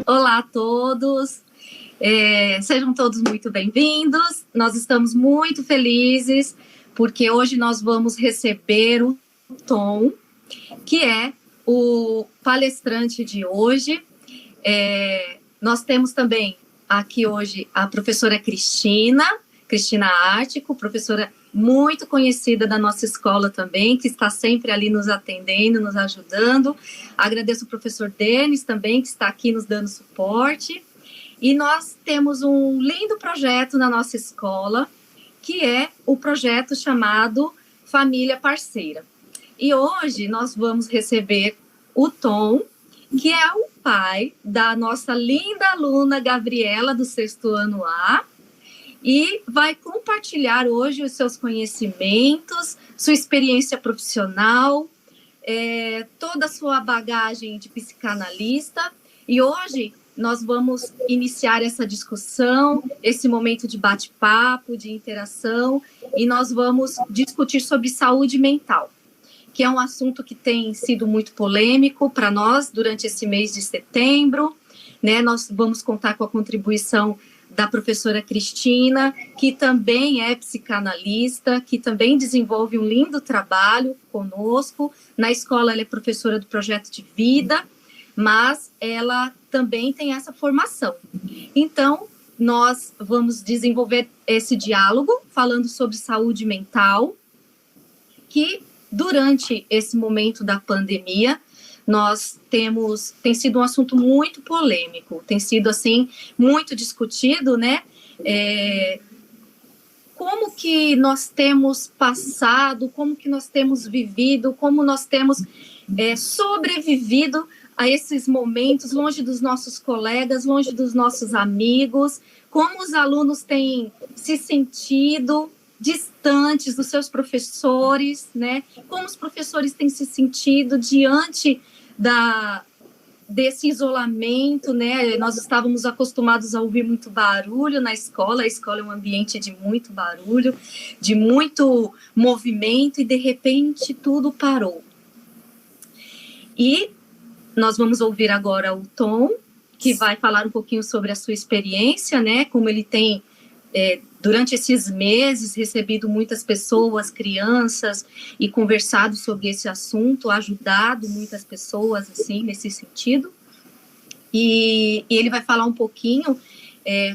Olá a todos, sejam todos muito bem-vindos. Nós estamos muito felizes porque hoje nós vamos receber o Tom, que é o palestrante de hoje. Nós temos também aqui hoje a professora Cristina Ártico, professora muito conhecida da nossa escola também, que está sempre ali nos atendendo, nos ajudando. Agradeço o professor Denis também, que está aqui nos dando suporte. E nós temos um lindo projeto na nossa escola, que é o projeto chamado Família Parceira. E hoje nós vamos receber o Tom, que é o pai da nossa linda aluna Gabriela, do 6º ano A, e vai compartilhar hoje os seus conhecimentos, sua experiência profissional, toda a sua bagagem de psicanalista. E hoje nós vamos iniciar essa discussão, esse momento de bate-papo, de interação, e nós vamos discutir sobre saúde mental, que é um assunto que tem sido muito polêmico para nós durante esse mês de setembro, né? Nós vamos contar com a contribuição da professora Cristina, que também é psicanalista, que também desenvolve um lindo trabalho conosco. Na escola ela é professora do projeto de vida, mas ela também tem essa formação. Então, nós vamos desenvolver esse diálogo falando sobre saúde mental, que durante esse momento da pandemia, tem sido um assunto muito polêmico, tem sido, assim, muito discutido, né? Como que nós temos passado, como que nós temos vivido, como nós temos sobrevivido a esses momentos, longe dos nossos colegas, longe dos nossos amigos, como os alunos têm se sentido distantes dos seus professores, né? Como os professores têm se sentido diante desse isolamento, né? Nós estávamos acostumados a ouvir muito barulho na escola. A escola é um ambiente de muito barulho, de muito movimento, e de repente tudo parou. E nós vamos ouvir agora o Tom, que vai falar um pouquinho sobre a sua experiência, né? Como ele tem durante esses meses, recebido muitas pessoas, crianças, e conversado sobre esse assunto, ajudado muitas pessoas, assim, nesse sentido. E ele vai falar um pouquinho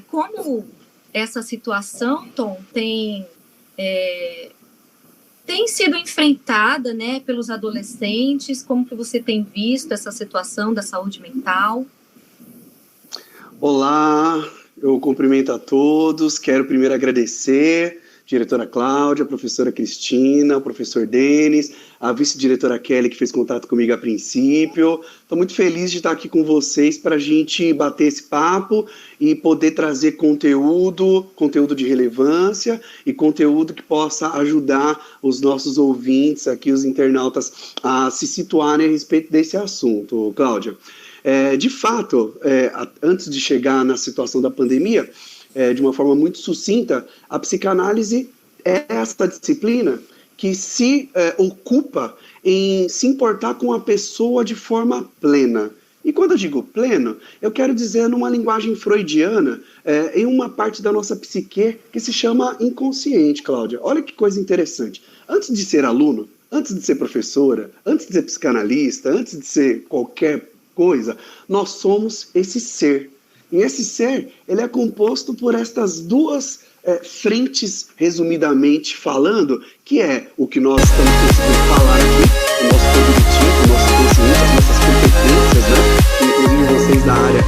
como essa situação, Tom, tem sido enfrentada, né, pelos adolescentes, como que você tem visto essa situação da saúde mental? Olá, eu cumprimento a todos, quero primeiro agradecer a diretora Cláudia, a professora Cristina, o professor Denis, a vice-diretora Kelly, que fez contato comigo a princípio. Estou muito feliz de estar aqui com vocês para a gente bater esse papo e poder trazer conteúdo de relevância e conteúdo que possa ajudar os nossos ouvintes aqui, os internautas, a se situarem a respeito desse assunto, Cláudia. De fato, antes de chegar na situação da pandemia, de uma forma muito sucinta, a psicanálise é essa disciplina que se ocupa em se importar com a pessoa de forma plena. E quando eu digo pleno, eu quero dizer numa linguagem freudiana, em uma parte da nossa psique que se chama inconsciente, Cláudia. Olha que coisa interessante. Antes de ser aluno, antes de ser professora, antes de ser psicanalista, antes de ser qualquer coisa, nós somos esse ser. E esse ser, ele é composto por estas duas frentes, resumidamente falando, que é o que nós estamos conseguindo falar aqui, o nosso cognitivo, o nosso conhecimento, as nossas competências, né? Inclusive vocês da área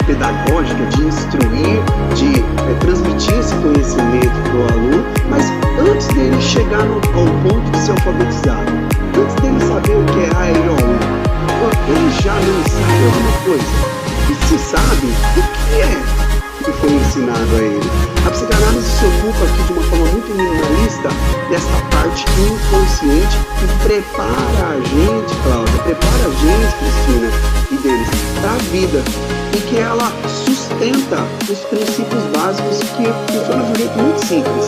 pedagógica, de instruir, de transmitir esse conhecimento para o aluno, mas antes dele chegar ao ponto de ser alfabetizado, antes dele saber o que é A, E, I, O, U, ele já não sabe alguma coisa? E se sabe, o que é que foi ensinado a ele? A psicanálise se ocupa aqui de uma forma muito minimalista dessa parte inconsciente que prepara a gente, Cláudia, prepara a gente, Cristina e Denis, para a vida, e que ela sustenta os princípios básicos básicos que funcionam de um jeito muito simples.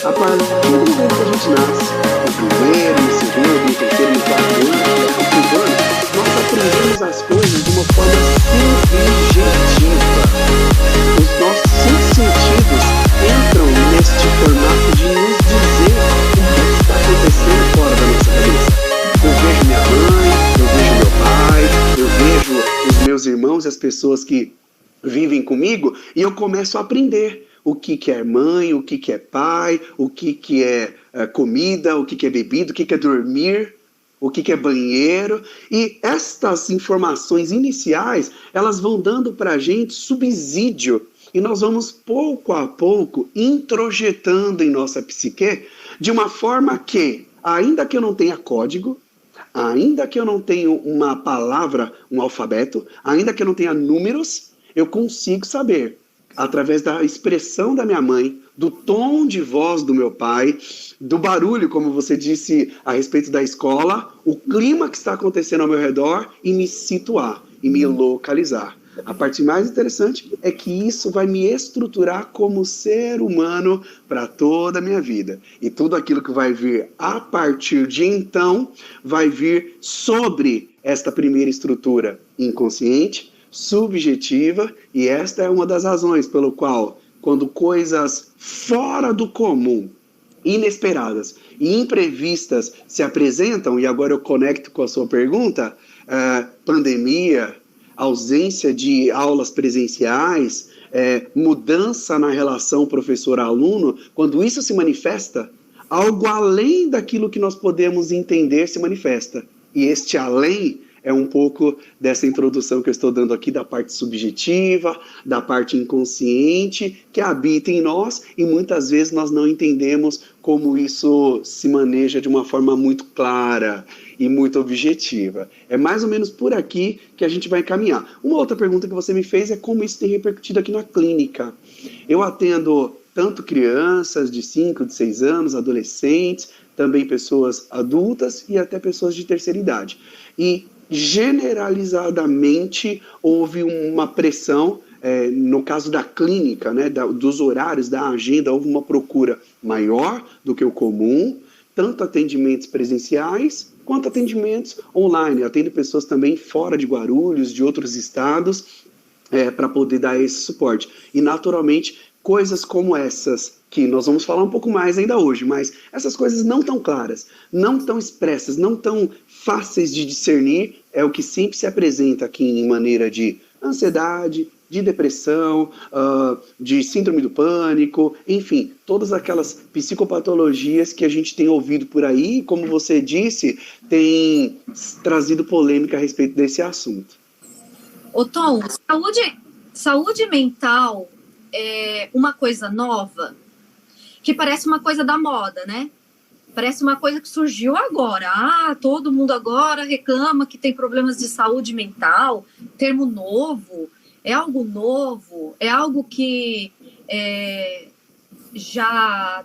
A partir do momento que a gente nasce, no primeiro, no segundo, no terceiro, no quarto ano, no quinto ano, nós aprendemos as coisas de uma forma subjetiva. Os nossos cinco sentidos entram neste formato de nos dizer o que está acontecendo fora da nossa cabeça. Eu vejo minha mãe, eu vejo meu pai, eu vejo os meus irmãos e as pessoas que vivem comigo, e eu começo a aprender o que é mãe, o que é pai, o que é comida, o que é bebida, o que é dormir, o que é banheiro. E estas informações iniciais, elas vão dando para a gente subsídio, e nós vamos pouco a pouco introjetando em nossa psique, de uma forma que, ainda que eu não tenha código, ainda que eu não tenha uma palavra, um alfabeto, ainda que eu não tenha números, eu consigo saber, através da expressão da minha mãe, do tom de voz do meu pai, do barulho, como você disse a respeito da escola, o clima que está acontecendo ao meu redor, e me situar, e me localizar. A parte mais interessante é que isso vai me estruturar como ser humano para toda a minha vida. E tudo aquilo que vai vir a partir de então, vai vir sobre esta primeira estrutura inconsciente, subjetiva, e esta é uma das razões pelo qual, quando coisas fora do comum, inesperadas e imprevistas se apresentam, e agora eu conecto com a sua pergunta, pandemia, ausência de aulas presenciais, mudança na relação professor-aluno, quando isso se manifesta, algo além daquilo que nós podemos entender se manifesta. E este além é um pouco dessa introdução que eu estou dando aqui da parte subjetiva, da parte inconsciente, que habita em nós, e muitas vezes nós não entendemos como isso se maneja de uma forma muito clara e muito objetiva. É mais ou menos por aqui que a gente vai caminhar. Uma outra pergunta que você me fez é como isso tem repercutido aqui na clínica. Eu atendo tanto crianças de 5, de 6 anos, adolescentes, também pessoas adultas e até pessoas de terceira idade. E generalizadamente houve uma pressão, no caso da clínica, né, dos horários, da agenda, houve uma procura maior do que o comum, tanto atendimentos presenciais quanto atendimentos online. Eu atendo pessoas também fora de Guarulhos, de outros estados, para poder dar esse suporte. E naturalmente, coisas como essas, que nós vamos falar um pouco mais ainda hoje, mas essas coisas não tão claras, não tão expressas, não tão fáceis de discernir, é o que sempre se apresenta aqui em maneira de ansiedade, de depressão, de síndrome do pânico, enfim, todas aquelas psicopatologias que a gente tem ouvido por aí, como você disse, tem trazido polêmica a respeito desse assunto. Ô Tom, saúde mental é uma coisa nova, que parece uma coisa da moda, né? Parece uma coisa que surgiu agora. Todo mundo agora reclama que tem problemas de saúde mental, termo novo, é algo novo, é algo que já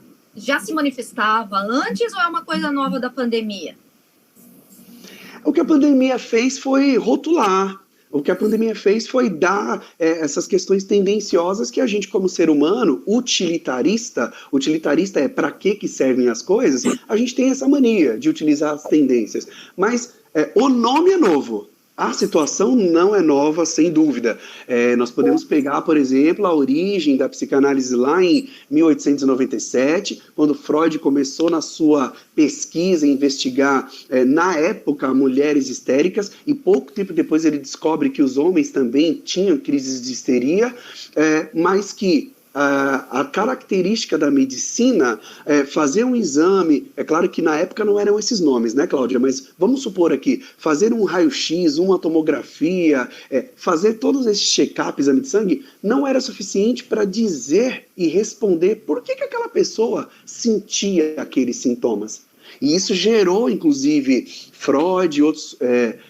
se manifestava antes, ou é uma coisa nova da pandemia? O que a pandemia fez foi rotular. O que a pandemia fez foi dar essas questões tendenciosas que a gente, como ser humano, utilitarista é para que servem as coisas, a gente tem essa mania de utilizar as tendências. Mas o nome é novo. A situação não é nova, sem dúvida. Nós podemos pegar, por exemplo, a origem da psicanálise lá em 1897, quando Freud começou na sua pesquisa a investigar, na época, mulheres histéricas, e pouco tempo depois ele descobre que os homens também tinham crises de histeria, mas que a característica da medicina é fazer um exame, é claro que na época não eram esses nomes, né, Cláudia, mas vamos supor aqui, fazer um raio-x, uma tomografia, fazer todos esses check-ups, exame de sangue, não era suficiente para dizer e responder por que aquela pessoa sentia aqueles sintomas. E isso gerou, inclusive, Freud e outros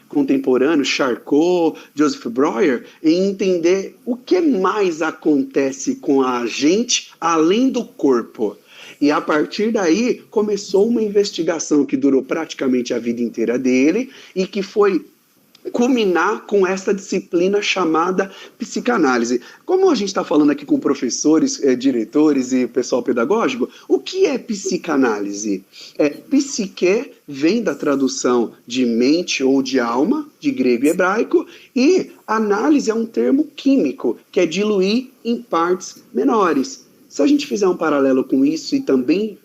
contemporâneos, Charcot, Joseph Breuer, em entender o que mais acontece com a gente além do corpo. E a partir daí começou uma investigação que durou praticamente a vida inteira dele e que foi culminar com essa disciplina chamada psicanálise. Como a gente está falando aqui com professores, diretores e pessoal pedagógico, o que é psicanálise? Psique vem da tradução de mente ou de alma, de grego e hebraico, e análise é um termo químico, que é diluir em partes menores. Se a gente fizer um paralelo com isso e também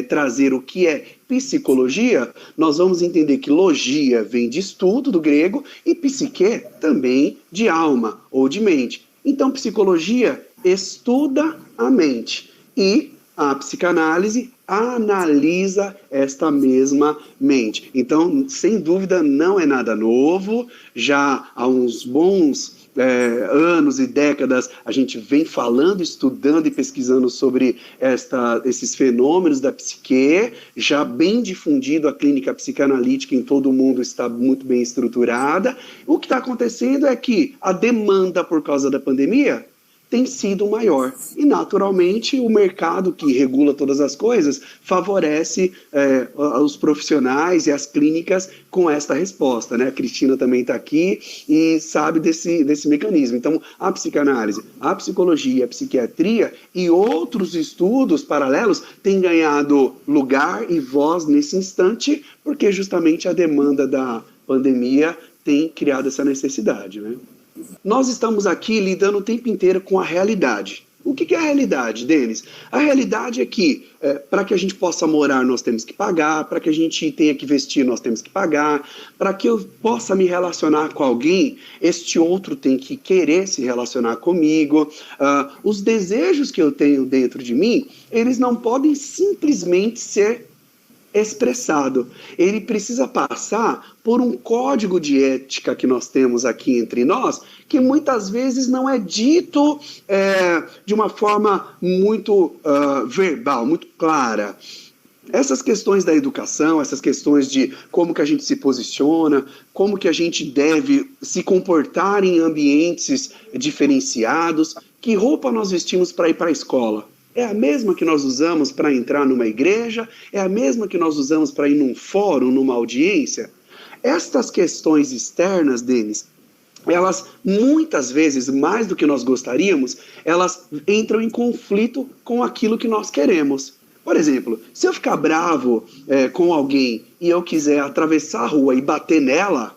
trazer o que é psicologia, nós vamos entender que logia vem de estudo, do grego, e psique também de alma ou de mente. Então, psicologia estuda a mente e a psicanálise analisa esta mesma mente. Então, sem dúvida, não é nada novo. Já há uns bons anos e décadas a gente vem falando, estudando e pesquisando sobre esses fenômenos da psique, já bem difundido, a clínica psicanalítica em todo o mundo está muito bem estruturada. O que está acontecendo é que a demanda por causa da pandemia tem sido maior. E, naturalmente, o mercado que regula todas as coisas favorece os profissionais e as clínicas com esta resposta, né? A Cristina também está aqui e sabe desse mecanismo. Então, a psicanálise, a psicologia, a psiquiatria e outros estudos paralelos têm ganhado lugar e voz nesse instante, porque justamente a demanda da pandemia tem criado essa necessidade, né? Nós estamos aqui lidando o tempo inteiro com a realidade. O que é a realidade, Denis? A realidade é que, para que a gente possa morar, nós temos que pagar, para que a gente tenha que vestir, nós temos que pagar, para que eu possa me relacionar com alguém, este outro tem que querer se relacionar comigo. Os desejos que eu tenho dentro de mim, eles não podem simplesmente ser expressado. Ele precisa passar por um código de ética que nós temos aqui entre nós, que muitas vezes não é dito de uma forma muito verbal, muito clara. Essas questões da educação, essas questões de como que a gente se posiciona, como que a gente deve se comportar em ambientes diferenciados, que roupa nós vestimos para ir para a escola? É a mesma que nós usamos para entrar numa igreja? É a mesma que nós usamos para ir num fórum, numa audiência? Estas questões externas, Denis, elas muitas vezes, mais do que nós gostaríamos, elas entram em conflito com aquilo que nós queremos. Por exemplo, se eu ficar bravo com alguém e eu quiser atravessar a rua e bater nela,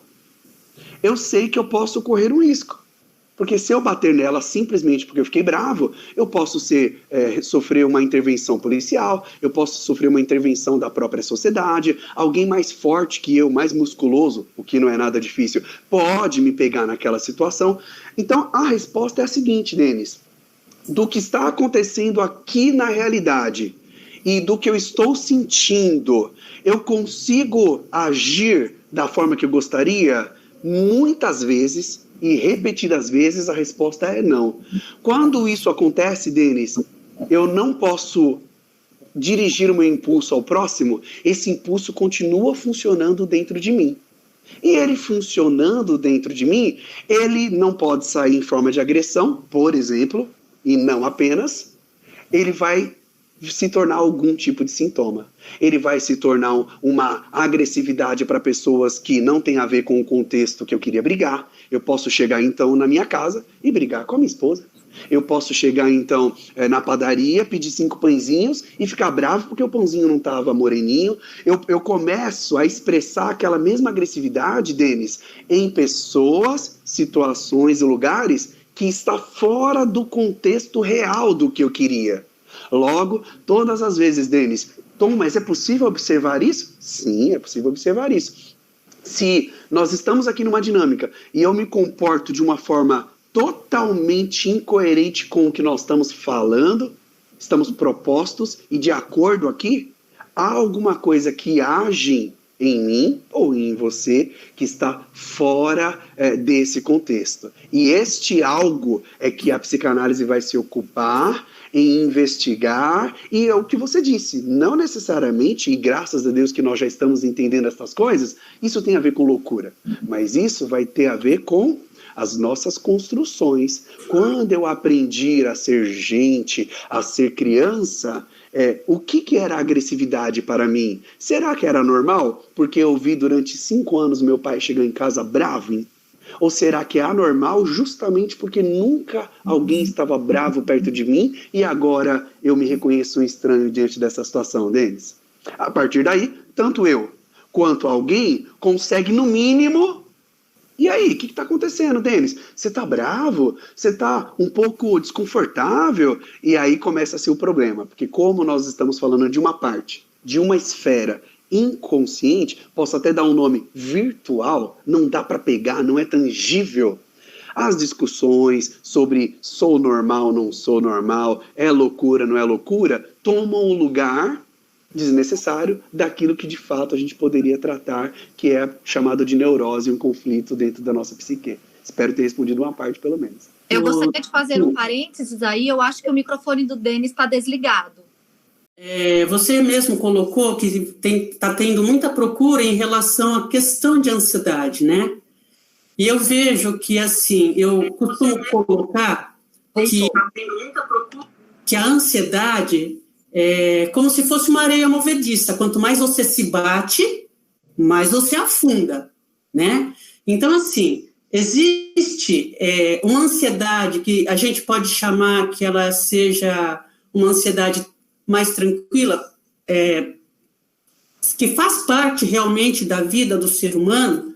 eu sei que eu posso correr um risco. Porque se eu bater nela simplesmente porque eu fiquei bravo, eu posso sofrer uma intervenção policial, eu posso sofrer uma intervenção da própria sociedade, alguém mais forte que eu, mais musculoso, o que não é nada difícil, pode me pegar naquela situação. Então, a resposta é a seguinte, Denis: do que está acontecendo aqui na realidade e do que eu estou sentindo, eu consigo agir da forma que eu gostaria? Muitas vezes e repetidas vezes a resposta é não. Quando isso acontece, Denis, eu não posso dirigir o meu impulso ao próximo, esse impulso continua funcionando dentro de mim. E ele funcionando dentro de mim, ele não pode sair em forma de agressão, por exemplo, e não apenas, ele vai se tornar algum tipo de sintoma. Ele vai se tornar uma agressividade para pessoas que não tem a ver com o contexto que eu queria brigar. Eu posso chegar, então, na minha casa e brigar com a minha esposa. Eu posso chegar, então, na padaria, pedir 5 pãezinhos e ficar bravo porque o pãozinho não estava moreninho. Eu começo a expressar aquela mesma agressividade, Denis, em pessoas, situações e lugares que está fora do contexto real do que eu queria. Logo, todas as vezes, Denis, Tom, mas é possível observar isso? Sim, é possível observar isso. Se nós estamos aqui numa dinâmica e eu me comporto de uma forma totalmente incoerente com o que nós estamos falando, estamos propostos e de acordo aqui, há alguma coisa que age em mim ou em você que está fora desse contexto. E este algo é que a psicanálise vai se ocupar em investigar, e é o que você disse, não necessariamente, e graças a Deus que nós já estamos entendendo essas coisas, isso tem a ver com loucura, mas isso vai ter a ver com as nossas construções. Quando eu aprendi a ser gente, a ser criança, o que era agressividade para mim? Será que era normal? Porque eu vi durante 5 anos meu pai chegar em casa bravo, Ou será que é anormal justamente porque nunca alguém estava bravo perto de mim e agora eu me reconheço um estranho diante dessa situação, Denis? A partir daí, tanto eu quanto alguém consegue, no mínimo... E aí, o que está acontecendo, Denis? Você está bravo? Você está um pouco desconfortável? E aí começa-se o problema, porque como nós estamos falando de uma parte, de uma esfera inconsciente, posso até dar um nome virtual, não dá para pegar, não é tangível. As discussões sobre sou normal, não sou normal, é loucura, não é loucura, tomam o lugar desnecessário daquilo que de fato a gente poderia tratar, que é chamado de neurose, um conflito dentro da nossa psique. Espero ter respondido uma parte, pelo menos. Eu gostaria de fazer um parênteses aí, eu acho que o microfone do Denis está desligado. Você mesmo colocou que está tendo muita procura em relação à questão de ansiedade, né? E eu vejo que, assim, eu costumo colocar que a ansiedade é como se fosse uma areia movediça. Quanto mais você se bate, mais você afunda, né? Então, assim, existe uma ansiedade que a gente pode chamar que ela seja uma ansiedade mais tranquila, que faz parte realmente da vida do ser humano.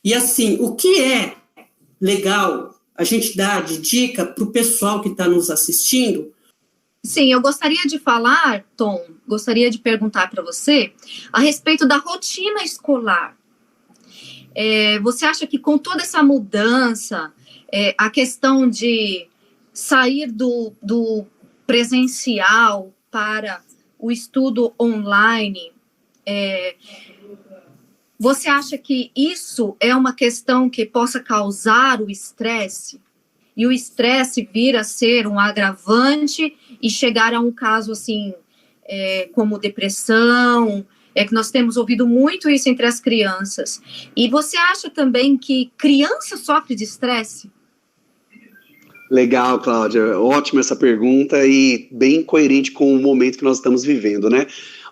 E, assim, o que é legal a gente dar de dica para o pessoal que está nos assistindo? Sim, eu gostaria de falar, Tom, gostaria de perguntar para você a respeito da rotina escolar. Você acha que com toda essa mudança, a questão de sair do presencial para o estudo online, você acha que isso é uma questão que possa causar o estresse? E o estresse vir a ser um agravante e chegar a um caso assim, como depressão, que nós temos ouvido muito isso entre as crianças. E você acha também que criança sofre de estresse? Legal, Cláudia. Ótima essa pergunta e bem coerente com o momento que nós estamos vivendo, né?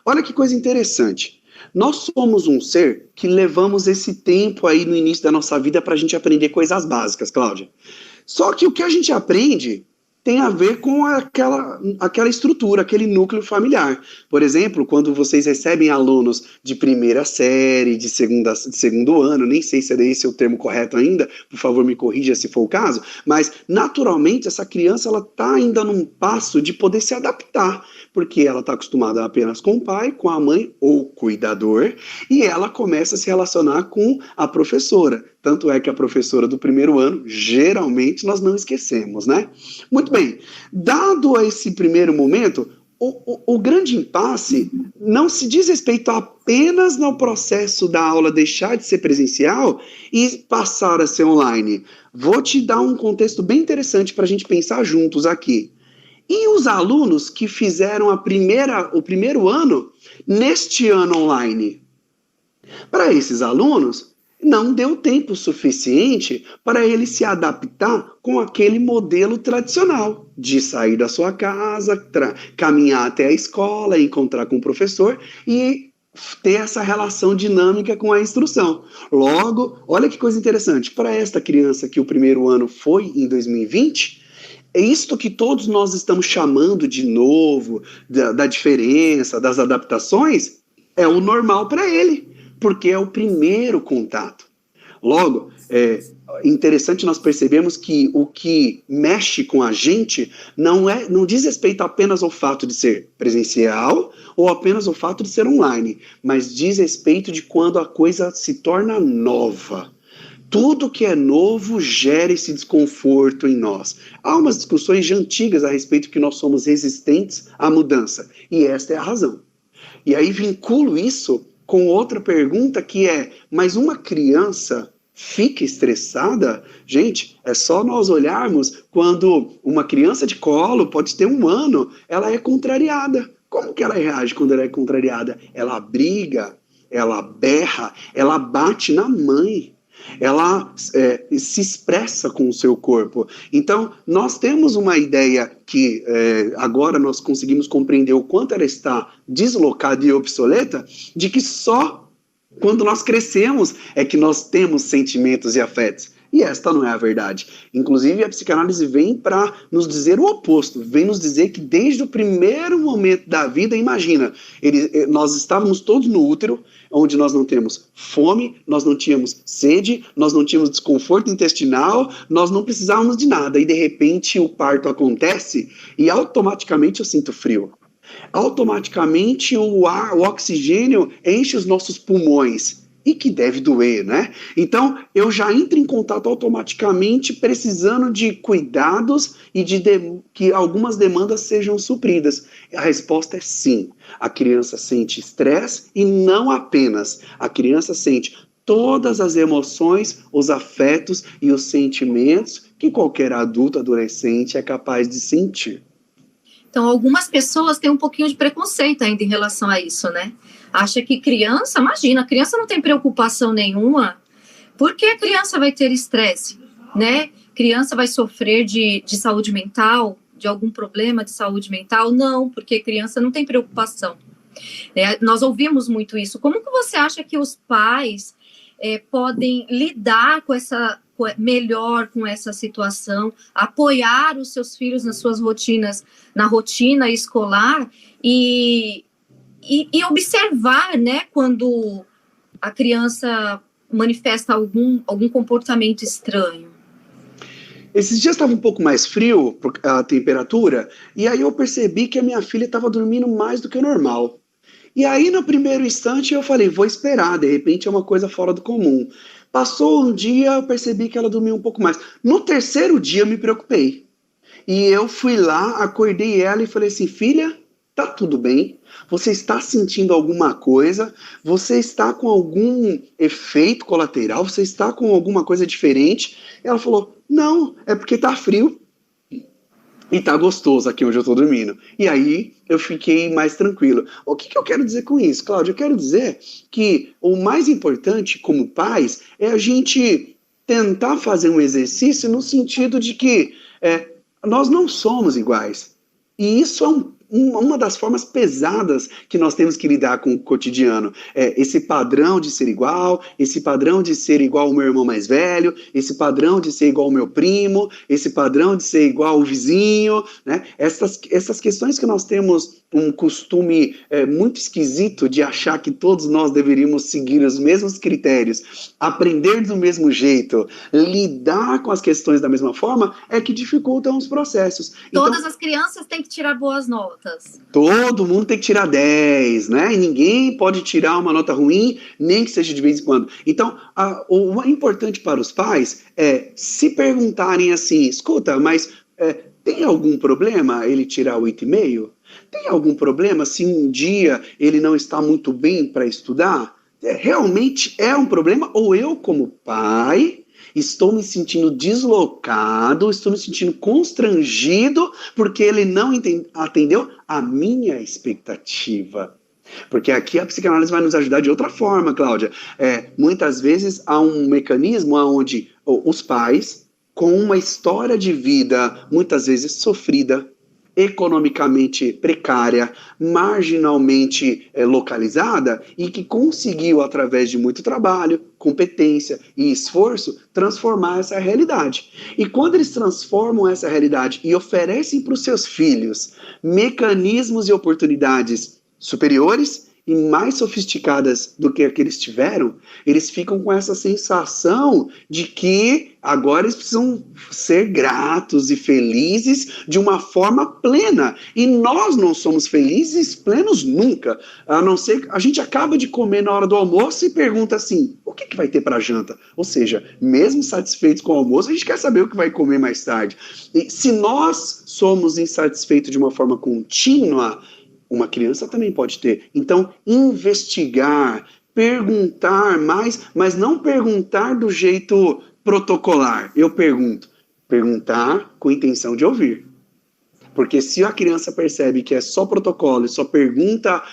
Olha que coisa interessante. Nós somos um ser que levamos esse tempo aí no início da nossa vida para a gente aprender coisas básicas, Cláudia. Só que o que a gente aprende tem a ver com aquela estrutura, aquele núcleo familiar. Por exemplo, quando vocês recebem alunos de primeira série, de segundo ano, nem sei se é esse o termo correto ainda, por favor me corrija se for o caso, mas naturalmente essa criança está ainda num passo de poder se adaptar, porque ela está acostumada apenas com o pai, com a mãe ou cuidador, e ela começa a se relacionar com a professora. Tanto é que a professora do primeiro ano, geralmente, nós não esquecemos, né? Muito bem, dado esse primeiro momento, o grande impasse não se diz respeito apenas no processo da aula deixar de ser presencial e passar a ser online. Vou te dar um contexto bem interessante para a gente pensar juntos aqui. E os alunos que fizeram o primeiro ano neste ano online? Para esses alunos, não deu tempo suficiente para ele se adaptar com aquele modelo tradicional de sair da sua casa, caminhar até a escola, encontrar com o professor e ter essa relação dinâmica com a instrução. Logo, olha que coisa interessante, para esta criança que o primeiro ano foi em 2020, é isto que todos nós estamos chamando de novo, da diferença, das adaptações, é o normal para ele, porque é o primeiro contato. Logo, é interessante nós percebemos que o que mexe com a gente não diz respeito apenas ao fato de ser presencial ou apenas ao fato de ser online, mas diz respeito de quando a coisa se torna nova. Tudo que é novo gera esse desconforto em nós. Há umas discussões já antigas a respeito que nós somos resistentes à mudança, e esta é a razão. E aí vinculo isso com outra pergunta que é, mas uma criança fica estressada? Gente, é só nós olharmos quando uma criança de colo, pode ter 1 ano, ela é contrariada. Como que ela reage quando ela é contrariada? Ela briga, ela berra, ela bate na mãe. Ela se expressa com o seu corpo. Então, nós temos uma ideia que agora nós conseguimos compreender o quanto ela está deslocada e obsoleta, de que só quando nós crescemos é que nós temos sentimentos e afetos. E esta não é a verdade. Inclusive, a psicanálise vem para nos dizer o oposto, vem nos dizer que desde o primeiro momento da vida, imagina, nós estávamos todos no útero, onde nós não temos fome, nós não tínhamos sede, nós não tínhamos desconforto intestinal, nós não precisávamos de nada. E de repente o parto acontece e automaticamente eu sinto frio. Automaticamente o oxigênio enche os nossos pulmões. E que deve doer, né? Então, eu já entro em contato automaticamente precisando de cuidados e que algumas demandas sejam supridas. A resposta é sim. A criança sente estresse e não apenas. A criança sente todas as emoções, os afetos e os sentimentos que qualquer adulto, adolescente é capaz de sentir. Então, algumas pessoas têm um pouquinho de preconceito ainda em relação a isso, né? Acha que criança, imagina, a criança não tem preocupação nenhuma, porque a criança vai ter estresse, né? Criança vai sofrer de saúde mental, de algum problema de saúde mental? Não, porque criança não tem preocupação. Nós ouvimos muito isso. Como que você acha que os pais podem lidar melhor com essa situação, apoiar os seus filhos nas suas rotinas, na rotina escolar e observar, né, quando a criança manifesta algum comportamento estranho? Esses dias estava um pouco mais frio, a temperatura, e aí eu percebi que a minha filha estava dormindo mais do que o normal. E aí, no primeiro instante, eu falei, vou esperar, de repente é uma coisa fora do comum. Passou um dia, eu percebi que ela dormiu um pouco mais. No terceiro dia, eu me preocupei. E eu fui lá, acordei ela e falei assim, filha, tá tudo bem? Você está sentindo alguma coisa? Você está com algum efeito colateral? Você está com alguma coisa diferente? Ela falou, não, é porque tá frio. E tá gostoso aqui onde eu tô dormindo. E aí eu fiquei mais tranquilo. O que eu quero dizer com isso, Cláudia? Eu quero dizer que o mais importante como pais é a gente tentar fazer um exercício no sentido de que nós não somos iguais. E isso é uma das formas pesadas que nós temos que lidar com o cotidiano. Esse padrão de ser igual, esse padrão de ser igual ao meu irmão mais velho, esse padrão de ser igual ao meu primo, esse padrão de ser igual ao vizinho, né? Essas questões que nós temos um costume muito esquisito de achar que todos nós deveríamos seguir os mesmos critérios, aprender do mesmo jeito, lidar com as questões da mesma forma, é que dificultam os processos. Todas as crianças têm que tirar boas notas. Todo mundo tem que tirar 10, né? E ninguém pode tirar uma nota ruim, nem que seja de vez em quando. Então, o importante para os pais é se perguntarem assim, escuta, mas tem algum problema ele tirar 8,5? Tem algum problema se um dia ele não está muito bem para estudar? Realmente é um problema? Ou eu, como pai, estou me sentindo deslocado, estou me sentindo constrangido porque ele não atendeu a minha expectativa? Porque aqui a psicanálise vai nos ajudar de outra forma, Cláudia. Muitas vezes há um mecanismo onde os pais, com uma história de vida muitas vezes sofrida, economicamente precária, marginalmente localizada e que conseguiu, através de muito trabalho, competência e esforço, transformar essa realidade. E quando eles transformam essa realidade e oferecem para os seus filhos mecanismos e oportunidades superiores e mais sofisticadas do que a que eles tiveram, eles ficam com essa sensação de que agora eles precisam ser gratos e felizes de uma forma plena. E nós não somos felizes plenos nunca, a não ser que a gente acaba de comer na hora do almoço e pergunta assim, o que vai ter para janta? Ou seja, mesmo satisfeitos com o almoço, a gente quer saber o que vai comer mais tarde. E se nós somos insatisfeitos de uma forma contínua, uma criança também pode ter. Então, investigar, perguntar mais, mas não perguntar do jeito protocolar. Eu perguntar com intenção de ouvir. Porque se a criança percebe que é só protocolo e só pergunta,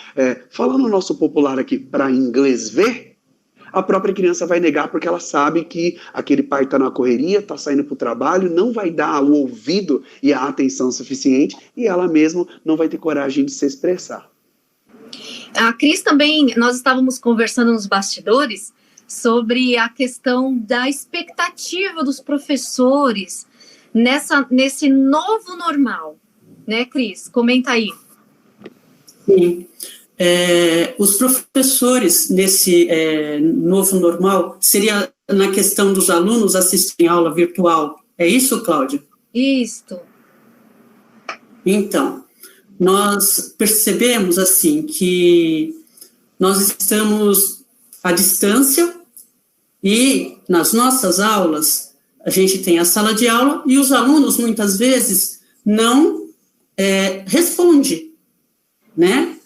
falando o nosso popular aqui, para inglês ver, a própria criança vai negar porque ela sabe que aquele pai está na correria, está saindo para o trabalho, não vai dar o ouvido e a atenção suficiente e ela mesma não vai ter coragem de se expressar. A Cris também, nós estávamos conversando nos bastidores sobre a questão da expectativa dos professores nesse novo normal, né, Cris? Comenta aí. Sim. Os professores nesse novo normal, seria na questão dos alunos assistirem aula virtual, é isso, Cláudia? Isso. Então, nós percebemos, assim, que nós estamos à distância e nas nossas aulas, a gente tem a sala de aula e os alunos, muitas vezes, não respondem, né?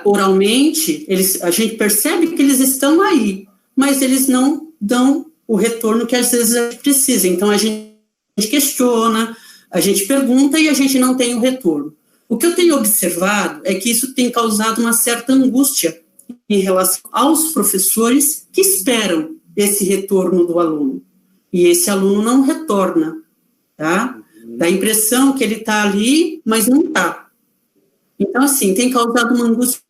Oralmente, a gente percebe que eles estão aí, mas eles não dão o retorno que às vezes a gente precisa. Então, a gente questiona, a gente pergunta e a gente não tem o retorno. O que eu tenho observado é que isso tem causado uma certa angústia em relação aos professores que esperam esse retorno do aluno. E esse aluno não retorna, tá? Dá a impressão que ele está ali, mas não está. Então, assim, tem causado uma angústia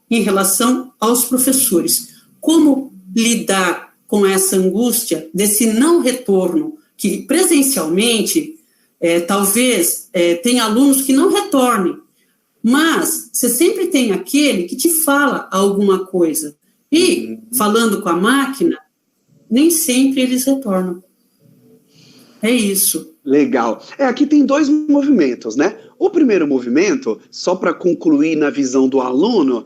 em relação aos professores. Como lidar com essa angústia desse não retorno, que presencialmente, talvez, tem alunos que não retornem, mas você sempre tem aquele que te fala alguma coisa. E, falando com a máquina, nem sempre eles retornam. É isso. Legal. Aqui tem dois movimentos, né? O primeiro movimento, só para concluir na visão do aluno,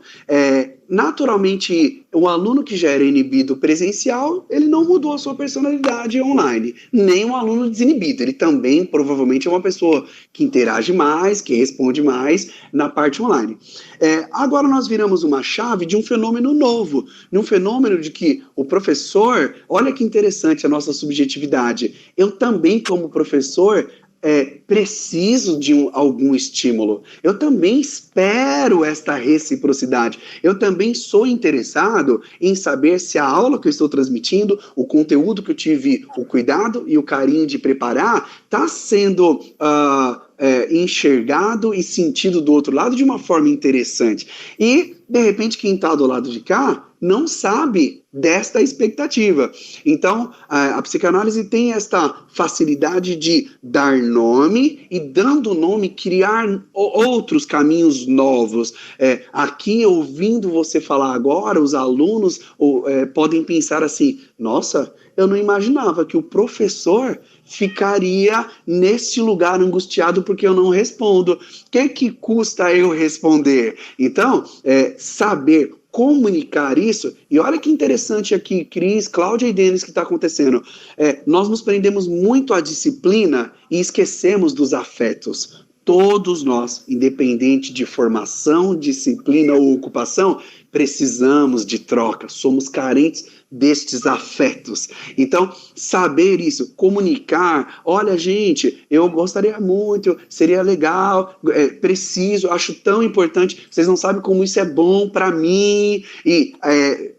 naturalmente, o aluno que já era inibido presencial, ele não mudou a sua personalidade online. Nem um aluno desinibido. Ele também, provavelmente, é uma pessoa que interage mais, que responde mais na parte online. Agora nós viramos uma chave de um fenômeno novo, de um fenômeno de que o professor, olha que interessante a nossa subjetividade, eu também, como professor, preciso de algum estímulo. Eu também espero esta reciprocidade. Eu também sou interessado em saber se a aula que eu estou transmitindo, o conteúdo que eu tive o cuidado e o carinho de preparar, está sendo enxergado e sentido do outro lado de uma forma interessante. E, de repente, quem está do lado de cá não sabe desta expectativa. Então, a psicanálise tem esta facilidade de dar nome e, dando nome, criar outros caminhos novos. Aqui, ouvindo você falar agora, os alunos podem pensar assim, nossa, eu não imaginava que o professor ficaria nesse lugar angustiado porque eu não respondo. O que custa eu responder? Então, saber comunicar isso, e olha que interessante aqui, Cris, Cláudia e Denis, que está acontecendo. Nós nos prendemos muito à disciplina e esquecemos dos afetos. Todos nós, independente de formação, disciplina ou ocupação, precisamos de troca, somos carentes destes afetos. Então, saber isso, comunicar, olha gente, eu gostaria muito, seria legal, preciso, acho tão importante, vocês não sabem como isso é bom para mim, e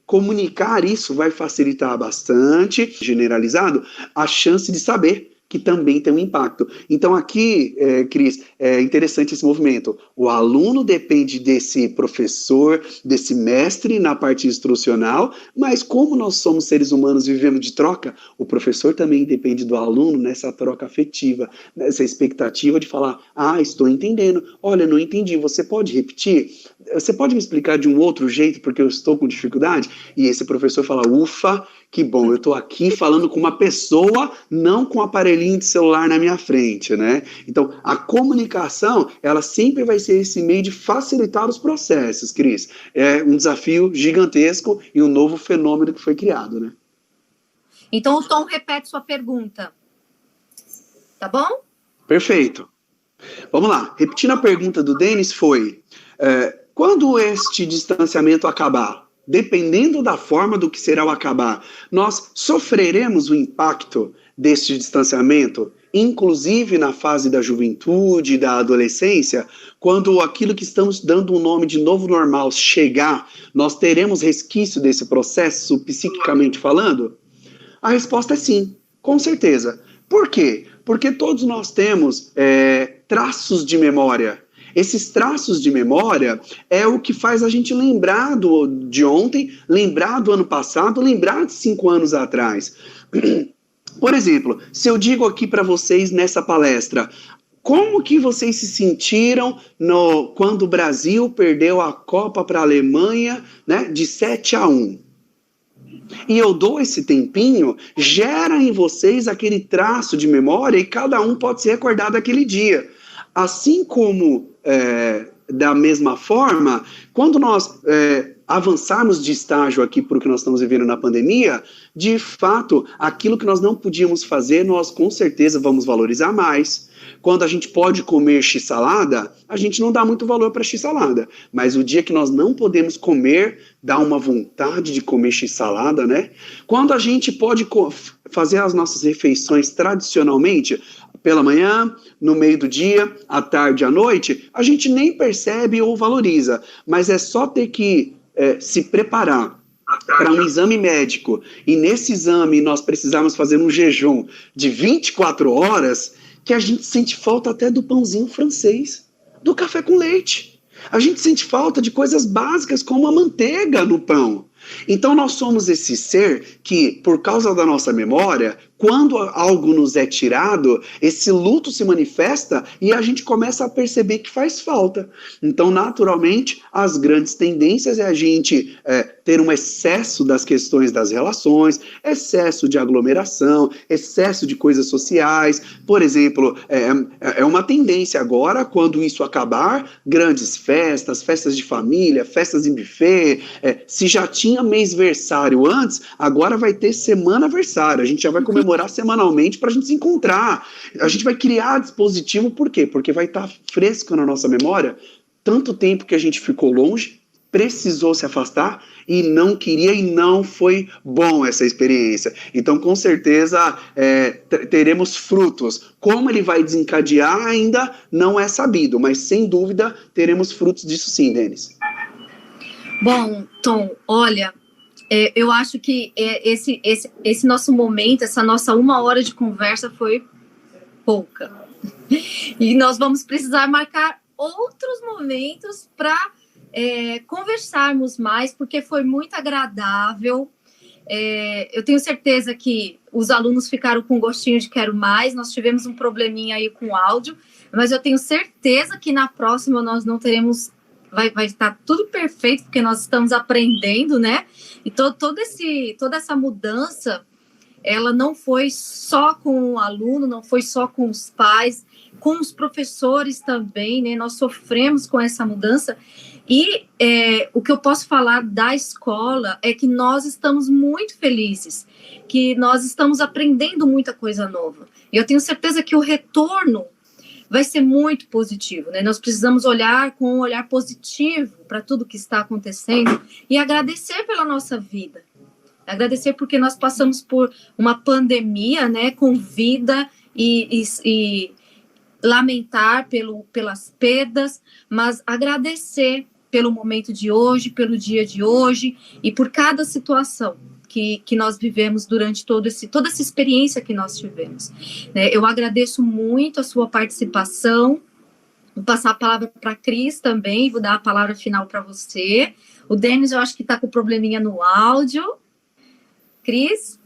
comunicar isso vai facilitar bastante, generalizado, a chance de saber que também tem um impacto. Então aqui, Cris, é interessante esse movimento. O aluno depende desse professor, desse mestre na parte instrucional, mas como nós somos seres humanos vivendo de troca, o professor também depende do aluno nessa troca afetiva, nessa expectativa de falar, estou entendendo, olha, não entendi, você pode repetir? Você pode me explicar de um outro jeito porque eu estou com dificuldade? E esse professor fala, ufa, que bom, eu estou aqui falando com uma pessoa, não com um aparelhinho de celular na minha frente, né? Então, a comunicação, ela sempre vai ser esse meio de facilitar os processos, Cris. É um desafio gigantesco e um novo fenômeno que foi criado, né? Então, o Tom repete sua pergunta. Tá bom? Perfeito. Vamos lá. Repetindo a pergunta do Denis foi, quando este distanciamento acabar, dependendo da forma do que será o acabar, nós sofreremos o impacto deste distanciamento, inclusive na fase da juventude, da adolescência, quando aquilo que estamos dando um nome de novo normal chegar, nós teremos resquício desse processo, psiquicamente falando? A resposta é sim, com certeza. Por quê? Porque todos nós temos traços de memória. Esses traços de memória é o que faz a gente lembrar de ontem, lembrar do ano passado, lembrar de 5 anos atrás. Por exemplo, se eu digo aqui para vocês nessa palestra, como que vocês se sentiram quando o Brasil perdeu a Copa para a Alemanha, né, de 7-1? E eu dou esse tempinho, gera em vocês aquele traço de memória e cada um pode se recordar daquele dia. Assim como, da mesma forma, quando nós avançarmos de estágio aqui para o que nós estamos vivendo na pandemia, de fato, aquilo que nós não podíamos fazer, nós com certeza vamos valorizar mais. Quando a gente pode comer x-salada, a gente não dá muito valor para x-salada. Mas o dia que nós não podemos comer, dá uma vontade de comer x-salada, né? Quando a gente pode fazer as nossas refeições tradicionalmente, pela manhã, no meio do dia, à tarde, à noite, a gente nem percebe ou valoriza. Mas é só ter que se preparar para um exame médico, e nesse exame nós precisamos fazer um jejum de 24 horas, que a gente sente falta até do pãozinho francês, do café com leite. A gente sente falta de coisas básicas como a manteiga no pão. Então nós somos esse ser que, por causa da nossa memória, quando algo nos é tirado, esse luto se manifesta e a gente começa a perceber que faz falta. Então, naturalmente, as grandes tendências é a gente ter um excesso das questões das relações, excesso de aglomeração, excesso de coisas sociais. Por exemplo, é uma tendência agora, quando isso acabar, grandes festas, festas de família, festas em buffet. Se já tinha mêsversário antes, agora vai ter semana-versário. A gente já vai comemorar semanalmente para a gente se encontrar. A gente vai criar dispositivo, por quê? Porque vai estar fresco na nossa memória tanto tempo que a gente ficou longe, precisou se afastar e não queria, e não foi bom essa experiência. Então, com certeza, teremos frutos. Como ele vai desencadear ainda não é sabido, mas sem dúvida teremos frutos disso sim, Denis. Bom, Tom, olha, eu acho que esse nosso momento, essa nossa 1 hora de conversa foi pouca. E nós vamos precisar marcar outros momentos para conversarmos mais, porque foi muito agradável. Eu tenho certeza que os alunos ficaram com gostinho de quero mais. Nós tivemos um probleminha aí com o áudio, mas eu tenho certeza que na próxima nós não teremos... Vai estar tudo perfeito, porque nós estamos aprendendo, né? E toda essa mudança, ela não foi só com o aluno, não foi só com os pais, com os professores também, né? Nós sofremos com essa mudança. E o que eu posso falar da escola é que nós estamos muito felizes, que nós estamos aprendendo muita coisa nova. E eu tenho certeza que o retorno vai ser muito positivo, né? Nós precisamos olhar com um olhar positivo para tudo que está acontecendo e agradecer pela nossa vida. Agradecer porque nós passamos por uma pandemia, né, com vida e lamentar pelas perdas, mas agradecer pelo momento de hoje, pelo dia de hoje e por cada situação que nós vivemos durante toda essa experiência que nós tivemos. Eu agradeço muito a sua participação. Vou passar a palavra para a Cris também, vou dar a palavra final para você. O Denis, eu acho que está com probleminha no áudio. Cris?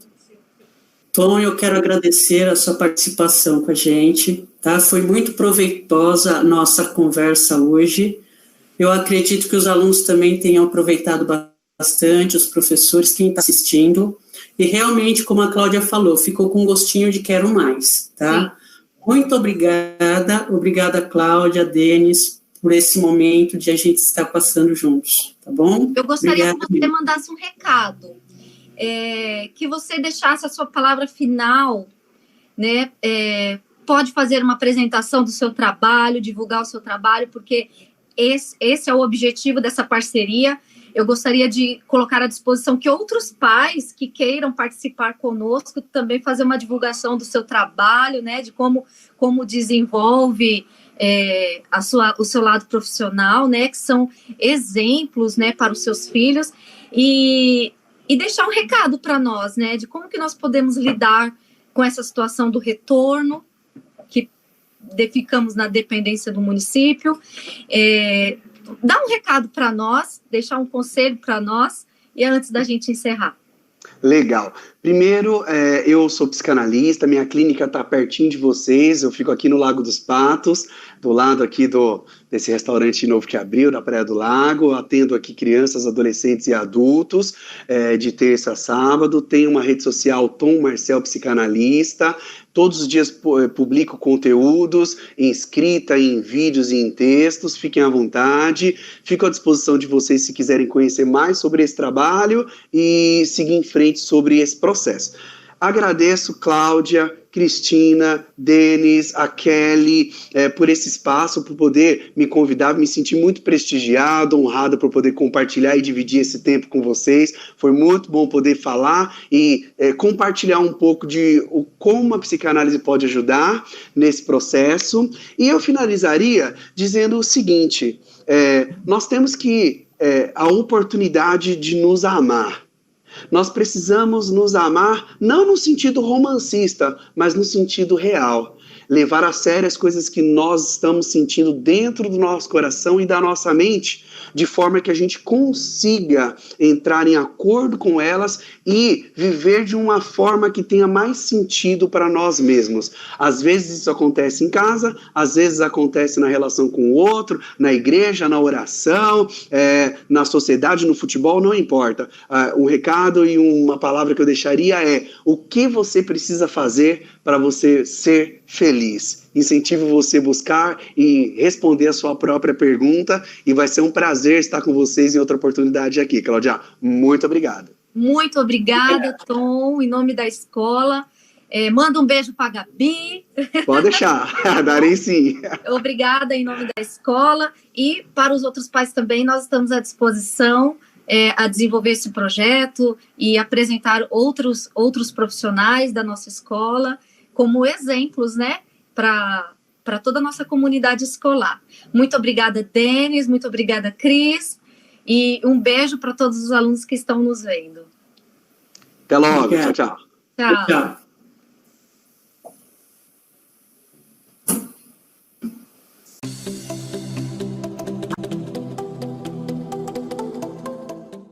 Tom, eu quero agradecer a sua participação com a gente, tá? Foi muito proveitosa a nossa conversa hoje. Eu acredito que os alunos também tenham aproveitado bastante, os professores, quem está assistindo, e realmente, como a Cláudia falou, ficou com gostinho de quero mais, tá? Sim. Muito obrigada Cláudia, Denis, por esse momento de a gente estar passando juntos, tá bom? Eu gostaria que você mandasse um recado, que você deixasse a sua palavra final, né? Pode fazer uma apresentação do seu trabalho, divulgar o seu trabalho, porque esse é o objetivo dessa parceria. Eu gostaria de colocar à disposição que outros pais que queiram participar conosco também fazer uma divulgação do seu trabalho, né, de como desenvolve o seu lado profissional, né, que são exemplos, né, para os seus filhos, e deixar um recado para nós, né, de como que nós podemos lidar com essa situação do retorno, que ficamos na dependência do município. Dá um recado para nós, deixar um conselho para nós, e antes da gente encerrar. Legal. Primeiro, eu sou psicanalista, minha clínica está pertinho de vocês, eu fico aqui no Lago dos Patos, do lado aqui desse restaurante novo que abriu, na Praia do Lago. Eu atendo aqui crianças, adolescentes e adultos, de terça a sábado. Tenho uma rede social, Tom Marcel Psicanalista. Todos os dias publico conteúdos em escrita, em vídeos e em textos. Fiquem à vontade. Fico à disposição de vocês se quiserem conhecer mais sobre esse trabalho e seguir em frente sobre esse processo. Agradeço, Cláudia, Cristina, Denis, a Kelly, por esse espaço, por poder me convidar, me senti muito prestigiado, honrado por poder compartilhar e dividir esse tempo com vocês. Foi muito bom poder falar e compartilhar um pouco de como a psicanálise pode ajudar nesse processo. E eu finalizaria dizendo o seguinte, nós temos a oportunidade de nos amar. Nós precisamos nos amar, não no sentido romancista, mas no sentido real. Levar a sério as coisas que nós estamos sentindo dentro do nosso coração e da nossa mente, de forma que a gente consiga entrar em acordo com elas e viver de uma forma que tenha mais sentido para nós mesmos. Às vezes isso acontece em casa, às vezes acontece na relação com o outro, na igreja, na oração, na sociedade, no futebol, não importa. Um recado e uma palavra que eu deixaria é: o que você precisa fazer para você ser feliz? Incentivo você a buscar e responder a sua própria pergunta, e vai ser um prazer estar com vocês em outra oportunidade aqui. Cláudia, muito obrigado. Muito obrigada, Tom, em nome da escola. Manda um beijo para a Gabi. Pode deixar, darei sim. Obrigada em nome da escola, e para os outros pais também, nós estamos à disposição a desenvolver esse projeto e apresentar outros profissionais da nossa escola como exemplos, né, para toda a nossa comunidade escolar. Muito obrigada, Denis, muito obrigada, Cris, e um beijo para todos os alunos que estão nos vendo. Até logo, tchau, tchau. Tchau. Tchau.